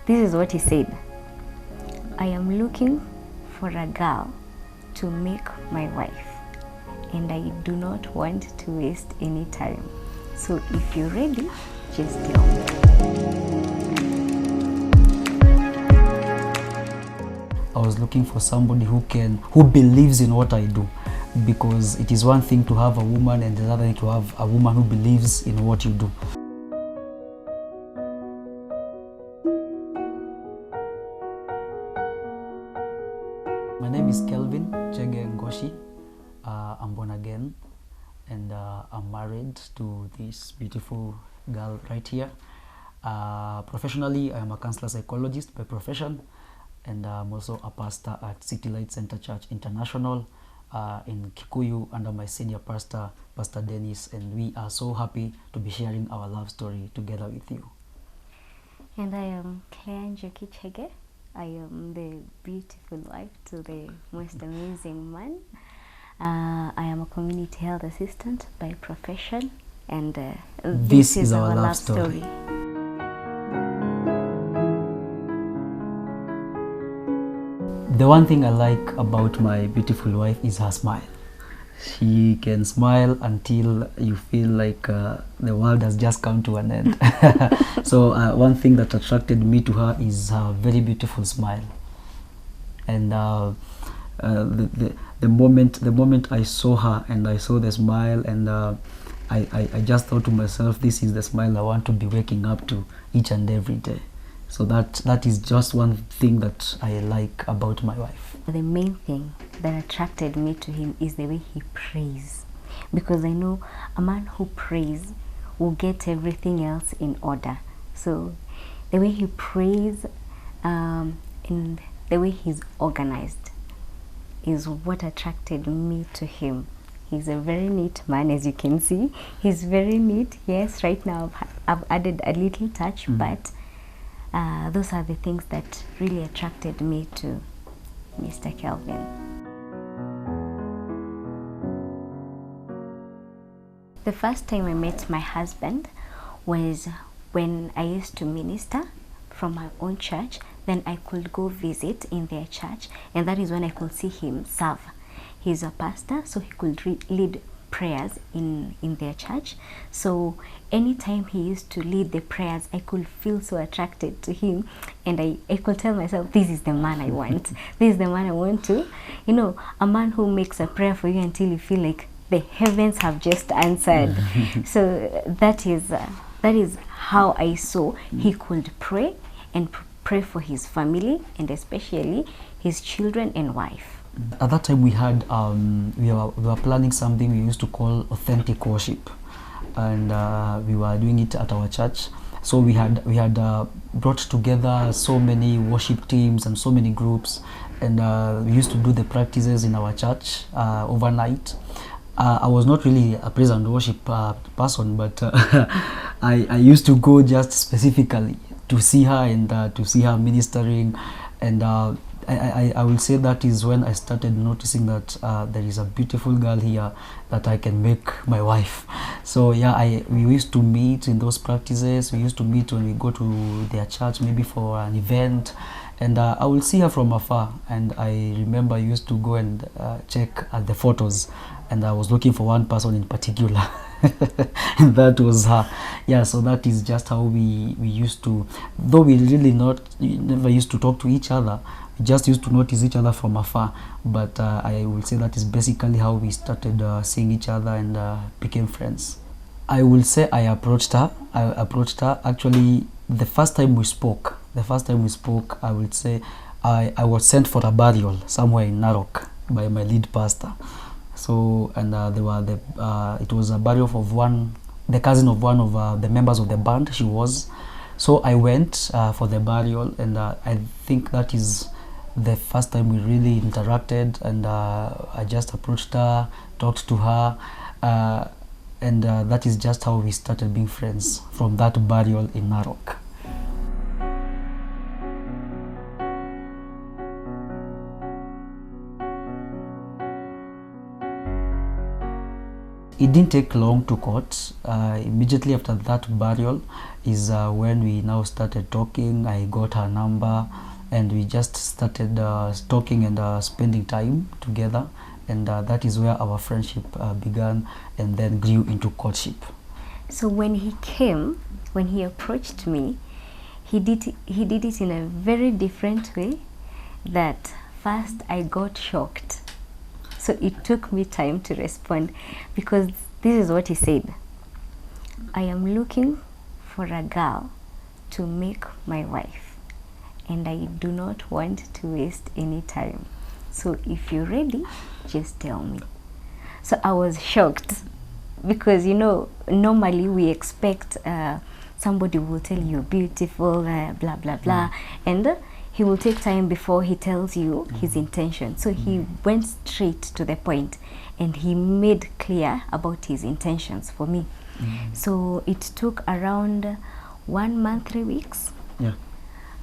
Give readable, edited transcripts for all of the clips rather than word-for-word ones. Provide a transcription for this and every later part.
This is what he said: I am looking for a girl to make my wife, and I do not want to waste any time. So if you're ready, just tell me. I was looking for somebody who believes in what I do, because it is one thing to have a woman and another thing to have a woman who believes in what you do. My name is Kelvin Chege Ngoshi. I'm born again, and I'm married to this beautiful girl right here. Professionally, I am a counselor psychologist by profession, and I'm also a pastor at City Light Center Church International in Kikuyu under my senior pastor, Pastor Dennis, and we are so happy to be sharing our love story together with you. And I am Yake Chege. I am the beautiful wife to the most amazing man. I am a community health assistant by profession, and this is our love story. The one thing I like about my beautiful wife is her smile. She can smile until you feel like the world has just come to an end. So one thing that attracted me to her is her very beautiful smile. And the moment I saw her and I saw the smile, and I just thought to myself, this is the smile I want to be waking up to each and every day. So that is just one thing that I like about my wife. The main thing that attracted me to him is the way he prays, because I know a man who prays will get everything else in order. So the way he prays and the way he's organized is what attracted me to him. He's a very neat man, as you can see. He's very neat. Yes, right now I've added a little touch, but those are the things that really attracted me to Mr. Kelvin. The first time I met my husband was when I used to minister from my own church. Then I could go visit in their church, and that is when I could see him serve. He's a pastor, so he could lead prayers in their church. So anytime he used to lead the prayers, I could feel so attracted to him, and I could tell myself, this is the man I want. This is the man I want to, a man who makes a prayer for you until you feel like the heavens have just answered. So that is how I saw he could pray and pray for his family, and especially his children and wife. At that time we had we were planning something we used to call authentic worship, and we were doing it at our church. So we had brought together so many worship teams and so many groups, and we used to do the practices in our church overnight. I was not really a praise and worship person, but I used to go just specifically to see her and to see her ministering, and I will say that is when I started noticing that there is a beautiful girl here that I can make my wife. So yeah, we used to meet in those practices. We used to meet when we go to their church, maybe for an event, and I will see her from afar. And I remember I used to go and check at the photos, and I was looking for one person in particular. And that was her. Yeah, so that is just how we used to, though we really never used to talk to each other, we just used to notice each other from afar. But I will say that is basically how we started seeing each other and became friends. I will say I approached her. Actually, the first time we spoke, I would say I was sent for a burial somewhere in Narok by my lead pastor. So, and it was a burial of the cousin of one of the members of the band. She was. So I went for the burial, and I think that is the first time we really interacted, and I just approached her, talked to her, and that is just how we started being friends from that burial in Narok. It didn't take long to court. Immediately after that burial is when we now started talking. I got her number and we just started talking and spending time together, and that is where our friendship began and then grew into courtship. So when he came, when he approached me, he did it in a very different way that first I got shocked. So it took me time to respond, because this is what he said: I am looking for a girl to make my wife, and I do not want to waste any time. So if you're ready, just tell me. So I was shocked, because you know, normally we expect somebody will tell you beautiful, blah blah blah, and he will take time before he tells you his intention. So he went straight to the point and he made clear about his intentions for me. So it took around 1 month, 3 weeks. Yeah.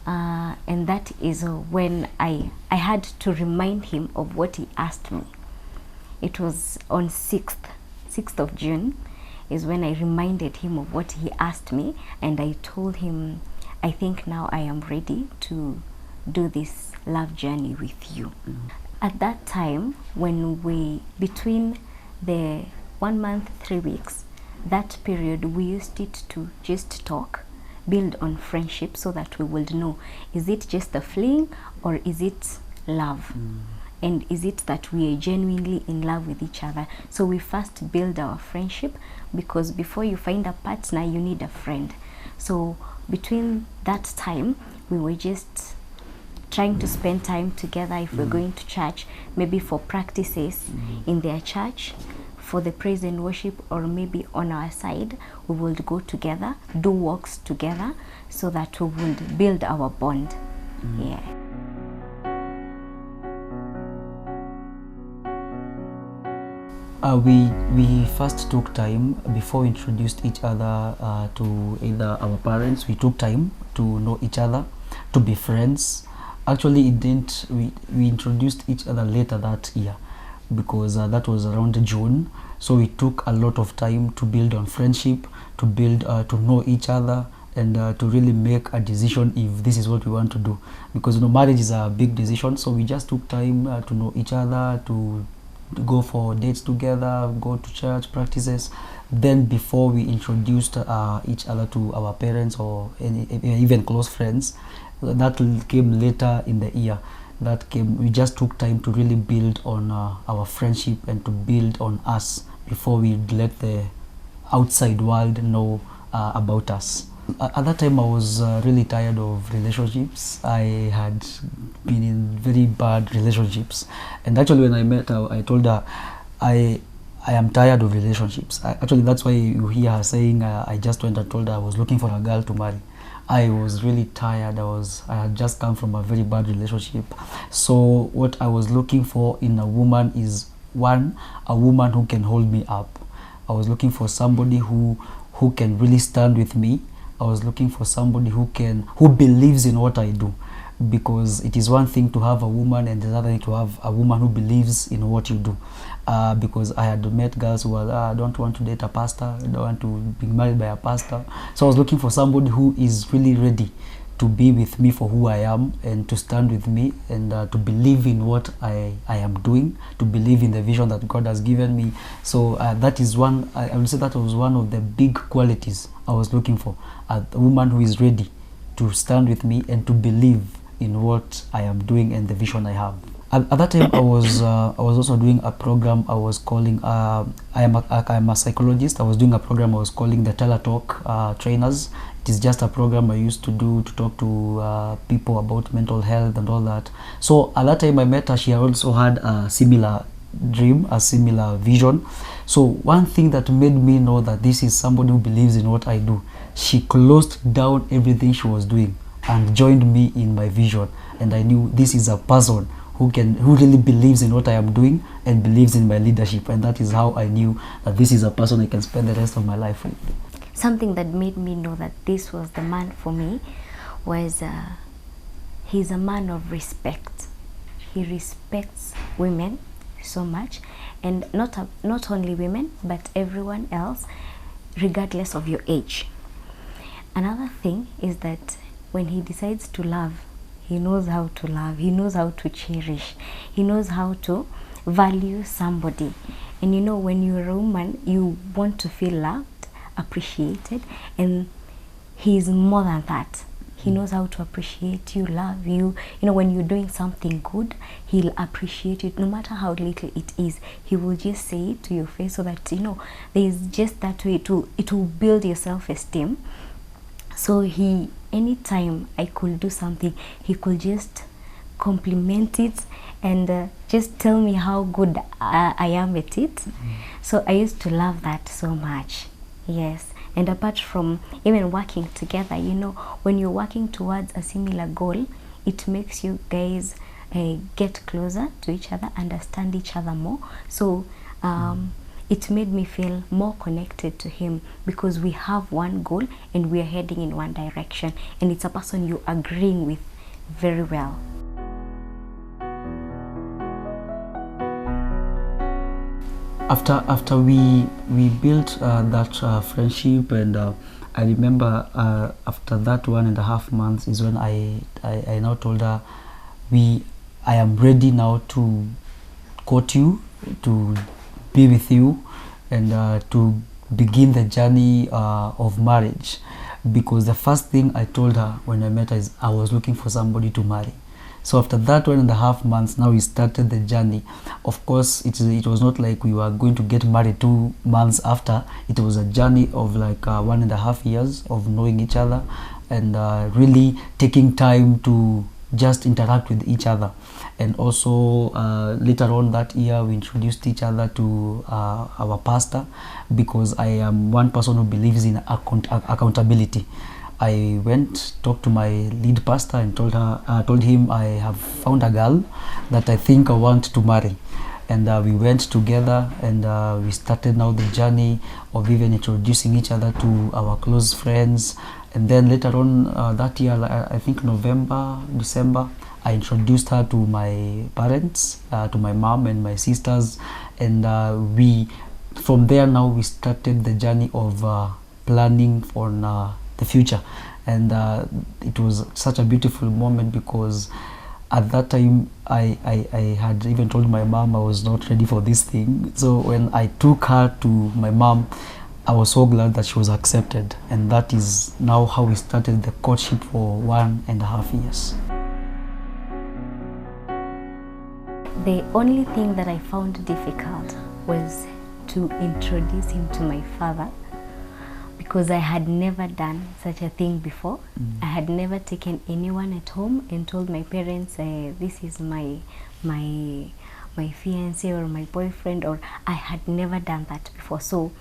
And that is when I had to remind him of what he asked me. It was on 6th of June is when I reminded him of what he asked me, and I told him, I think now I am ready to do this love journey with you. At that time, when between the 1 month, 3 weeks, that period, we used it to just talk, build on friendship, so that we would know, is it just a fling or is it love? And is it that we are genuinely in love with each other? So we first build our friendship, because before you find a partner, you need a friend. So between that time, we were just trying to spend time together. If we're going to church, maybe for practices in their church, for the praise and worship, or maybe on our side, we will go together, do walks together, so that we will build our bond. Yeah. We first took time before we introduced each other to either our parents. We took time to know each other, to be friends. Actually, it didn't. We introduced each other later that year, because that was around June. So we took a lot of time to build on friendship, to build to know each other, and to really make a decision if this is what we want to do. Because you know, marriage is a big decision. So we just took time to know each other, to go for dates together, go to church practices. Then before we introduced each other to our parents or even close friends, that came later in the year. We just took time to really build on our friendship and to build on us before we let the outside world know about us. At that time, I was really tired of relationships. I had been in very bad relationships, and actually when I met her, I told her I am tired of relationships. Actually, that's why you hear her saying I just went and told her I was looking for a girl to marry. I was really tired. I had just come from a very bad relationship. So what I was looking for in a woman is, one, a woman who can hold me up. I was looking for somebody who can really stand with me. I was looking for somebody who believes in what I do, because it is one thing to have a woman and another thing to have a woman who believes in what you do. Because I had met girls who were, I don't want to date a pastor, I don't want to be married by a pastor. So I was looking for somebody who is really ready to be with me for who I am, and to stand with me, and to believe in what I am doing, to believe in the vision that God has given me. So that is one, I would say that was one of the big qualities I was looking for, a woman who is ready to stand with me and to believe in what I am doing and the vision I have. At that time, I was also doing a program I was calling, I am a psychologist. I was doing a program I was calling the Teletalk Trainers. It is just a program I used to do to talk to people about mental health and all that. So at that time I met her, she also had a similar dream, a similar vision. So one thing that made me know that this is somebody who believes in what I do, she closed down everything she was doing and joined me in my vision. And I knew this is a person who really believes in what I am doing and believes in my leadership. And that is how I knew that this is a person I can spend the rest of my life with. Something that made me know that this was the man for me was he's a man of respect. He respects women, so much, and not only women but everyone else, regardless of your age. Another thing is that when he decides to love, he knows how to love, he knows how to cherish, he knows how to value somebody. And you know, when you're a woman, you want to feel loved, appreciated, and he's more than that. He knows how to appreciate you, love you. You know, when you're doing something good, he'll appreciate it, no matter how little it is. He will just say it to your face, so that, you know, there's just that way it will build your self-esteem. So anytime I could do something, he could just compliment it and just tell me how good I am at it. So I used to love that so much. Yes. And apart from even working together, you know, when you're working towards a similar goal, it makes you guys get closer to each other, understand each other more. So it made me feel more connected to him, because we have one goal and we are heading in one direction, and it's a person you're agreeing with very well. After we built that friendship, and I remember after that 1.5 months is when I now told her, I am ready now to court you, to be with you, and to begin the journey of marriage. Because the first thing I told her when I met her is I was looking for somebody to marry. So after that 1.5 months, now we started the journey. Of course, it was not like we were going to get married 2 months after. It was a journey of like 1.5 years of knowing each other, and really taking time to just interact with each other. And also later on that year, we introduced each other to our pastor, because I am one person who believes in accountability. I went, talked to my lead pastor and told him I have found a girl that I think I want to marry. And we went together, and we started now the journey of even introducing each other to our close friends. And then later on that year, I think November, December, I introduced her to my parents, to my mom and my sisters. And from there now we started the journey of planning for the future. And it was such a beautiful moment, because at that time I had even told my mom I was not ready for this thing. So when I took her to my mom, I was so glad that she was accepted. And that is now how we started the courtship for 1.5 years. The only thing that I found difficult was to introduce him to my father, because I had never done such a thing before. I had never taken anyone at home and told my parents, this is my fiancé or my boyfriend, or I had never done that before. So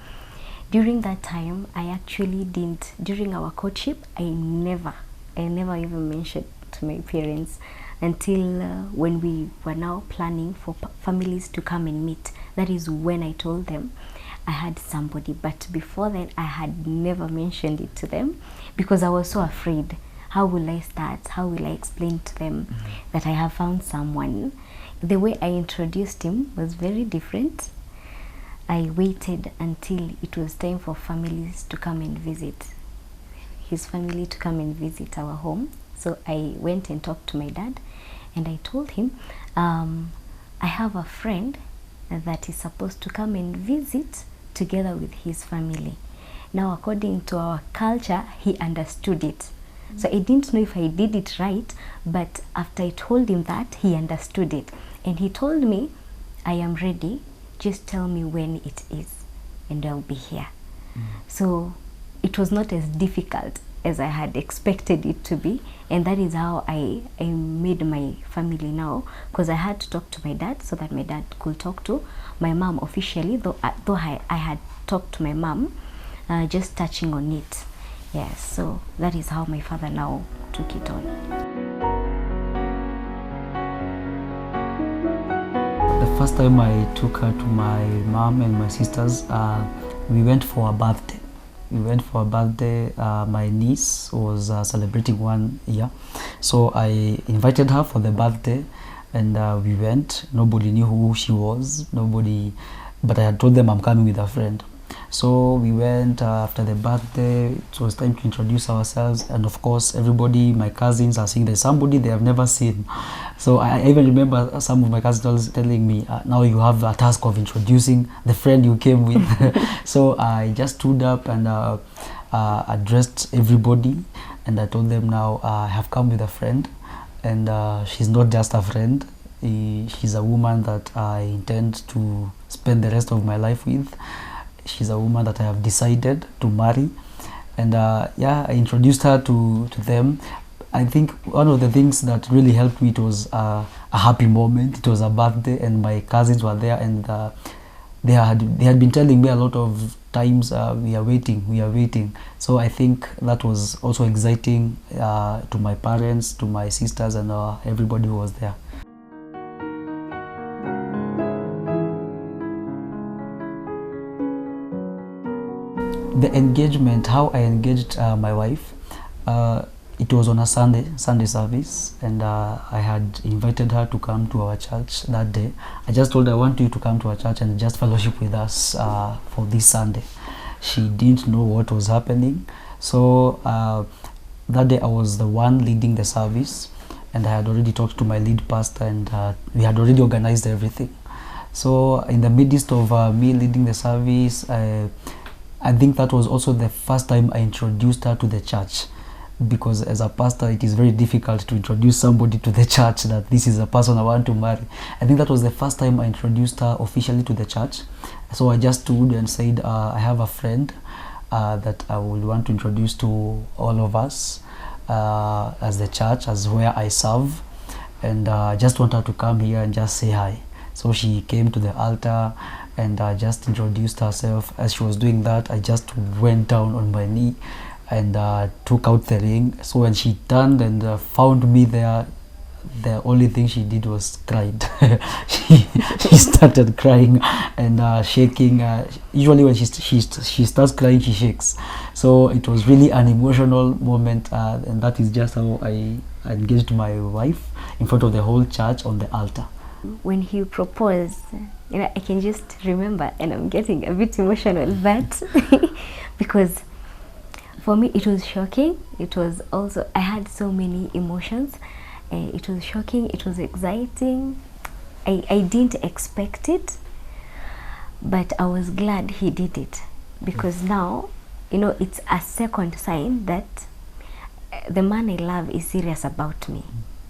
during that time, I actually didn't, during our courtship, I never even mentioned to my parents until when we were now planning for families to come and meet. That is when I told them I had somebody. But before then, I had never mentioned it to them, because I was so afraid. How will I start? How will I explain to them that I have found someone? The way I introduced him was very different. I waited until it was time for families to come and visit, his family to come and visit our home. So I went and talked to my dad, and I told him, I have a friend that is supposed to come and visit together with his family. Now, according to our culture, he understood it. So I didn't know if I did it right, but after I told him that, he understood it. And he told me, I am ready, just tell me when it is, and I'll be here. So it was not as difficult as I had expected it to be, and that is how I made my family now, because I had to talk to my dad so that my dad could talk to my mom officially, though I had talked to my mom, just touching on it. Yes, so that is how my father now took it on. The first time I took her to my mom and my sisters, we went for a birthday. My niece was celebrating 1 year, so I invited her for the birthday, and we went. Nobody knew who she was, nobody, but I had told them I'm coming with a friend. So we went after the birthday. It was time to introduce ourselves, and of course everybody, my cousins, are saying there's somebody they have never seen. So I even remember some of my cousins telling me, now you have a task of introducing the friend you came with. So I just stood up and addressed everybody, and I told them, now I have come with a friend, and she's not just a friend, she's a woman that I intend to spend the rest of my life with. She's a woman that I have decided to marry. And yeah, I introduced her to them. I think one of the things that really helped me, it was a happy moment. It was a birthday and my cousins were there, and they had been telling me a lot of times, we are waiting. So I think that was also exciting to my parents, to my sisters, and everybody who was there. The engagement, how I engaged my wife, it was on a Sunday service, and I had invited her to come to our church that day. I just told her, I want you to come to our church and just fellowship with us for this Sunday. She didn't know what was happening. So that day I was the one leading the service, and I had already talked to my lead pastor, and we had already organized everything. So in the midst of me leading the service, I think that was also the first time I introduced her to the church, because as a pastor it is very difficult to introduce somebody to the church, that this is a person I want to marry. I think that was the first time I introduced her officially to the church. So I just stood and said, I have a friend that I would want to introduce to all of us as the church, as where I serve, and I just want her to come here and just say hi. So she came to the altar and just introduced herself. As she was doing that, I just went down on my knee and took out the ring. So when she turned and found me there, the only thing she did was cried. she started crying and shaking. Usually when she starts crying, she shakes. So it was really an emotional moment, and that is just how I engaged my wife in front of the whole church on the altar. When he proposed, I can just remember, and I'm getting a bit emotional, but because for me it was shocking. It was also, I had so many emotions. It was shocking, it was exciting. I didn't expect it, but I was glad he did it, because now, it's a second sign that the man I love is serious about me.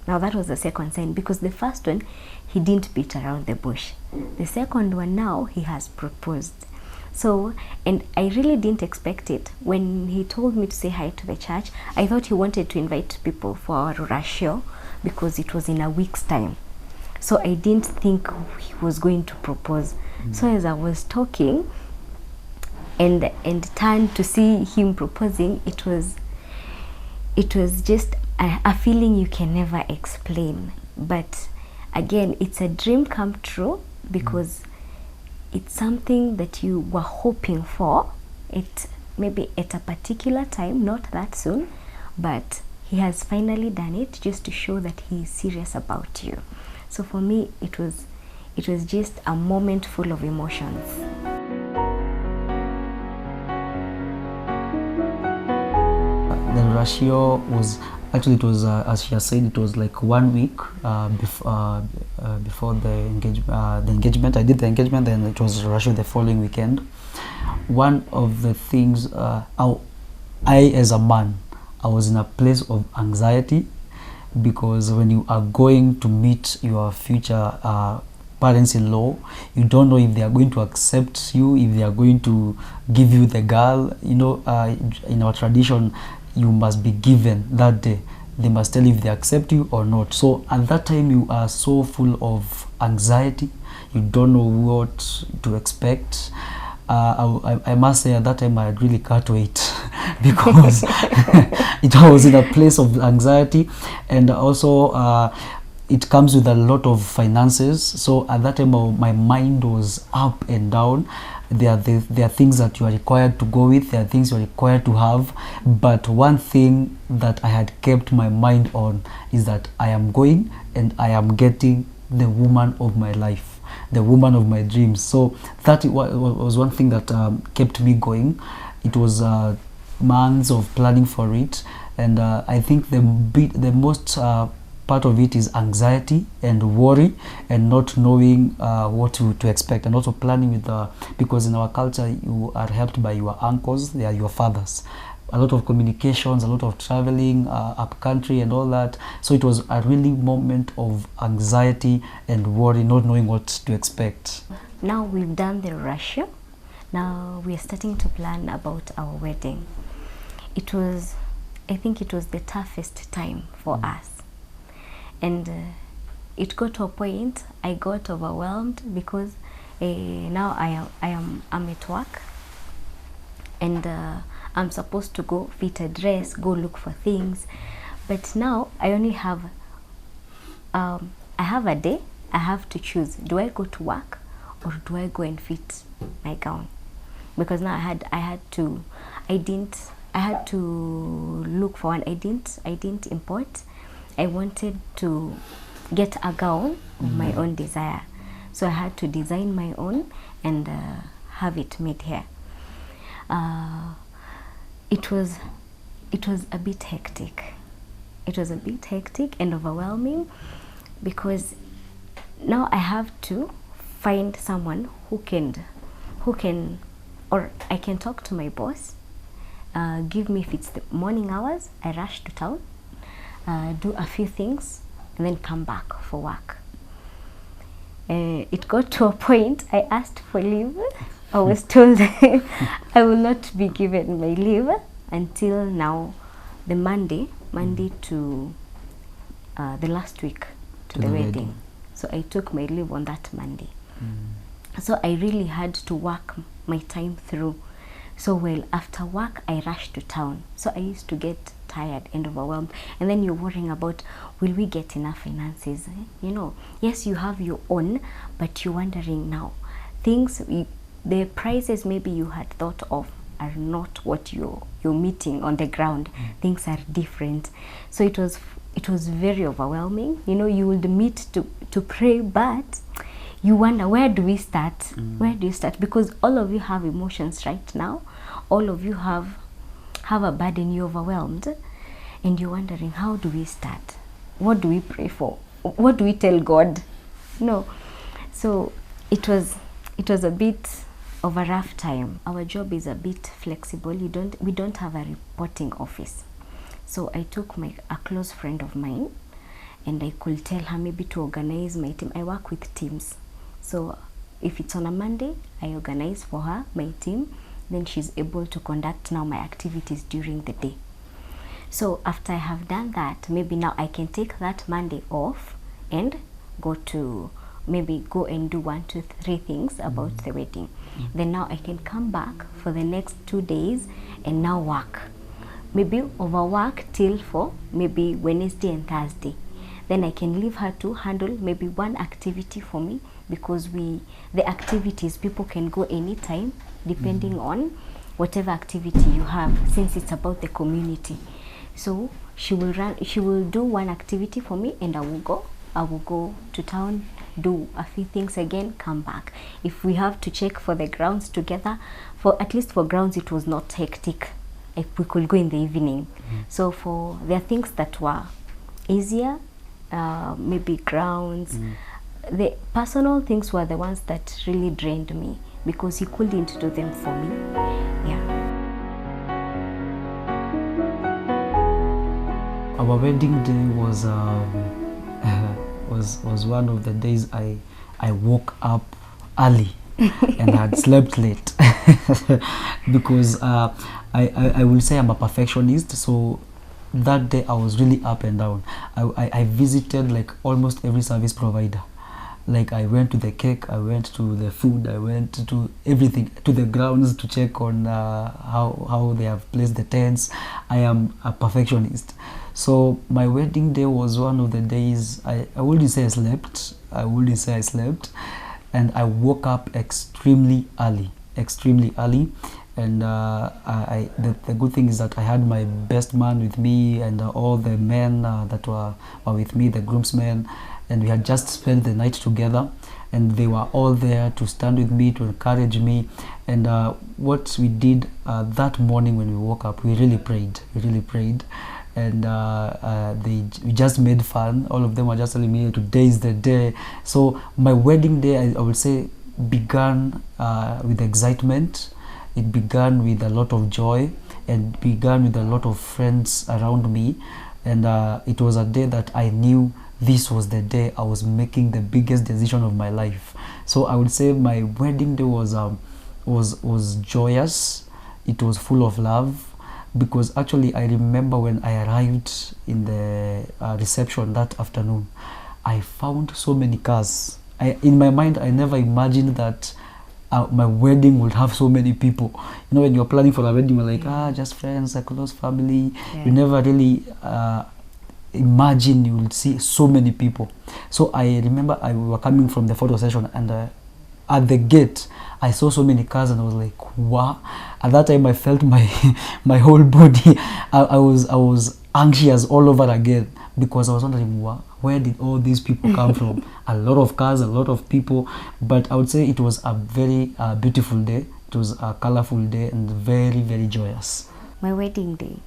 Now that was the second sign, because the first one, he didn't beat around the bush. The second one, now he has proposed. So, and I really didn't expect it. When he told me to say hi to the church, I thought he wanted to invite people for our ratio, because it was in a week's time. So I didn't think he was going to propose. So as I was talking and turned to see him proposing, it was just a feeling you can never explain. But again, it's a dream come true, because it's something that you were hoping for. It maybe at a particular time, not that soon, but he has finally done it, just to show that he is serious about you. So for me, it was just a moment full of emotions. The ratio was actually, it was as she has said, it was like 1 week before the engagement. I did the engagement, then it was ratio the following weekend. One of the things, I as a man, I was in a place of anxiety, because when you are going to meet your future parents-in-law, you don't know if they are going to accept you, if they are going to give you the girl. In our tradition, you must be given that day. They must tell you if they accept you or not. So at that time, you are so full of anxiety. You don't know what to expect. I must say, at that time I really can't wait because it was in a place of anxiety, and also it comes with a lot of finances. So at that time my mind was up and down. there are things that you are required to go with, there are things you are required to have, but one thing that I had kept my mind on is that I am going and I am getting the woman of my life, the woman of my dreams. So that was one thing that kept me going. It was months of planning for it, and I think the most part of it is anxiety and worry and not knowing what to expect, and also planning with because in our culture you are helped by your uncles, they are your fathers. A lot of communications, a lot of traveling up country and all that. So it was a really moment of anxiety and worry, not knowing what to expect. Now we've done the Russia. Now we're starting to plan about our wedding. I think it was the toughest time for us. And it got to a point I got overwhelmed because now I'm at work, and I'm supposed to go fit a dress, go look for things, but now I only have I have a day. I have to choose: do I go to work or do I go and fit my gown? Because now I had to look for one. I didn't import. I wanted to get a gown of my own desire, so I had to design my own and have it made here. It was a bit hectic. It was a bit hectic and overwhelming, because now I have to find someone who can, or I can talk to my boss, give me, if it's the morning hours, I rush to town, do a few things, and then come back for work. It got to a point I asked for leave. I was told I will not be given my leave until now, the Monday to the last week to the wedding. So I took my leave on that Monday. So I really had to work my time through. So well, after work I rushed to town. So I used to get tired and overwhelmed, and then you're worrying about, will we get enough finances? You know, yes, you have your own, but you're wondering now, the prices maybe you had thought of are not what you're meeting on the ground. Things are different. So it was very overwhelming. You know, you would meet to pray, but you wonder, where do we start? Where do you start? Because all of you have emotions right now. All of you have a burden, you're overwhelmed, and you're wondering, how do we start? What do we pray for? What do we tell God? No. So it was a bit of a rough time. Our job is a bit flexible. We don't have a reporting office. So I took a close friend of mine, and I could tell her maybe to organize my team. I work with teams. So if it's on a Monday, I organize for her my team. Then she's able to conduct now my activities during the day. So after I have done that, maybe now I can take that Monday off and go and do 1, 2, 3 things about the wedding. Then now I can come back for the next 2 days and now work. Maybe overwork till for maybe Wednesday and Thursday. Then I can leave her to handle maybe one activity for me, because the activities, people can go anytime depending on whatever activity you have, since it's about the community. So she will do one activity for me, and I will go to town, do a few things again, come back. If we have to check for the grounds together, at least for grounds it was not hectic. We could go in the evening. So there are things that were easier, maybe grounds. The personal things were the ones that really drained me, because he couldn't do them for me. Yeah. Our wedding day was one of the days I woke up early and had slept late because I will say I'm a perfectionist. So that day I was really up and down. I visited like almost every service provider. Like I went to the cake, I went to the food, I went to everything, to the grounds to check on how they have placed the tents. I am a perfectionist. So my wedding day was one of the days I wouldn't say I slept. And I woke up extremely early. extremely early. And the good thing is that I had my best man with me, and all the men that were with me, the groomsmen, and we had just spent the night together, and they were all there to stand with me, to encourage me. And what we did that morning when we woke up, we really prayed. And we just made fun. All of them were just telling me, today is the day. So my wedding day, I would say, began with excitement. It began with a lot of joy, and began with a lot of friends around me. And it was a day that I knew this was the day I was making the biggest decision of my life. So I would say my wedding day was joyous. It was full of love, because actually I remember when I arrived in the reception that afternoon, I found so many cars. In my mind, I never imagined that my wedding would have so many people. You know, when you're planning for a wedding, you're like, just friends, a close family. Yeah. You never really imagine you will see so many people. So I remember we were coming from the photo session, and at the gate I saw so many cars, and I was like, wow. At that time I felt my my whole body. I was anxious all over again, because I was wondering, where did all these people come from? A lot of cars, a lot of people. But I would say it was a very beautiful day. It was a colorful day, and very, very joyous. My wedding day,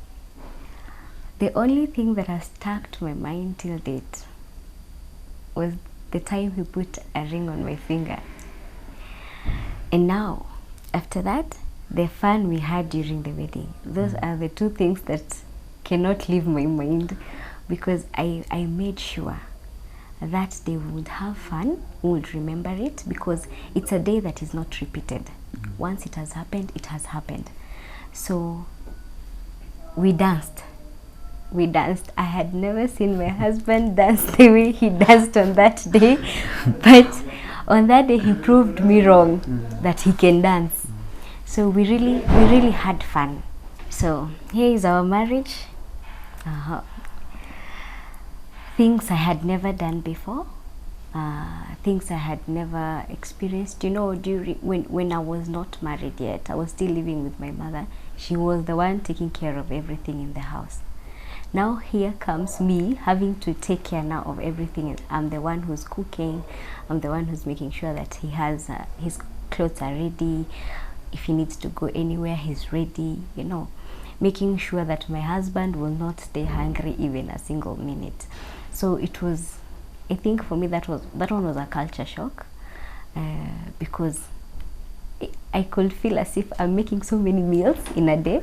the only thing that has stuck to my mind till date was the time he put a ring on my finger. And now, after that, the fun we had during the wedding. Those are the two things that cannot leave my mind, because I made sure that they would have fun, would remember it, because it's a day that is not repeated. Once it has happened, it has happened. So we danced. I had never seen my husband dance the way he danced on that day, but on that day he proved me wrong, that he can dance. So we really had fun. So here is our marriage. Things I had never done before, things I had never experienced. You know, when I was not married yet, I was still living with my mother. She was the one taking care of everything in the house. Now here comes me having to take care now of everything. I'm the one who's cooking. I'm the one who's making sure that he has his clothes are ready. If he needs to go anywhere, he's ready. You know, making sure that my husband will not stay hungry even a single minute. So it was, I think for me that one was a culture shock, because I could feel as if I'm making so many meals in a day.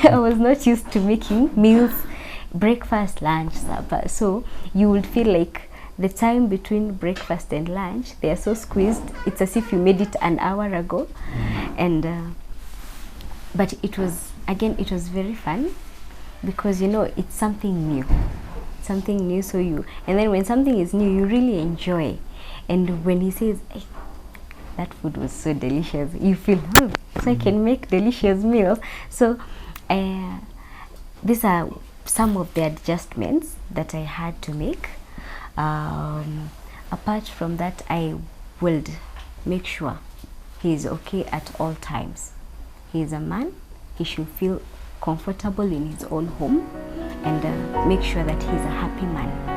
I was not used to making meals, breakfast, lunch, supper. So you would feel like the time between breakfast and lunch, they are so squeezed. It's as if you made it an hour ago. And but it was very fun, because you know, it's something new. So and then when something is new, you really enjoy. And when he says, hey, that food was so delicious, you feel, so I can make delicious meals. So these are some of the adjustments that I had to make. Apart from that, I would make sure he is okay at all times. He is a man. He should feel comfortable in his own home, and make sure that he's a happy man.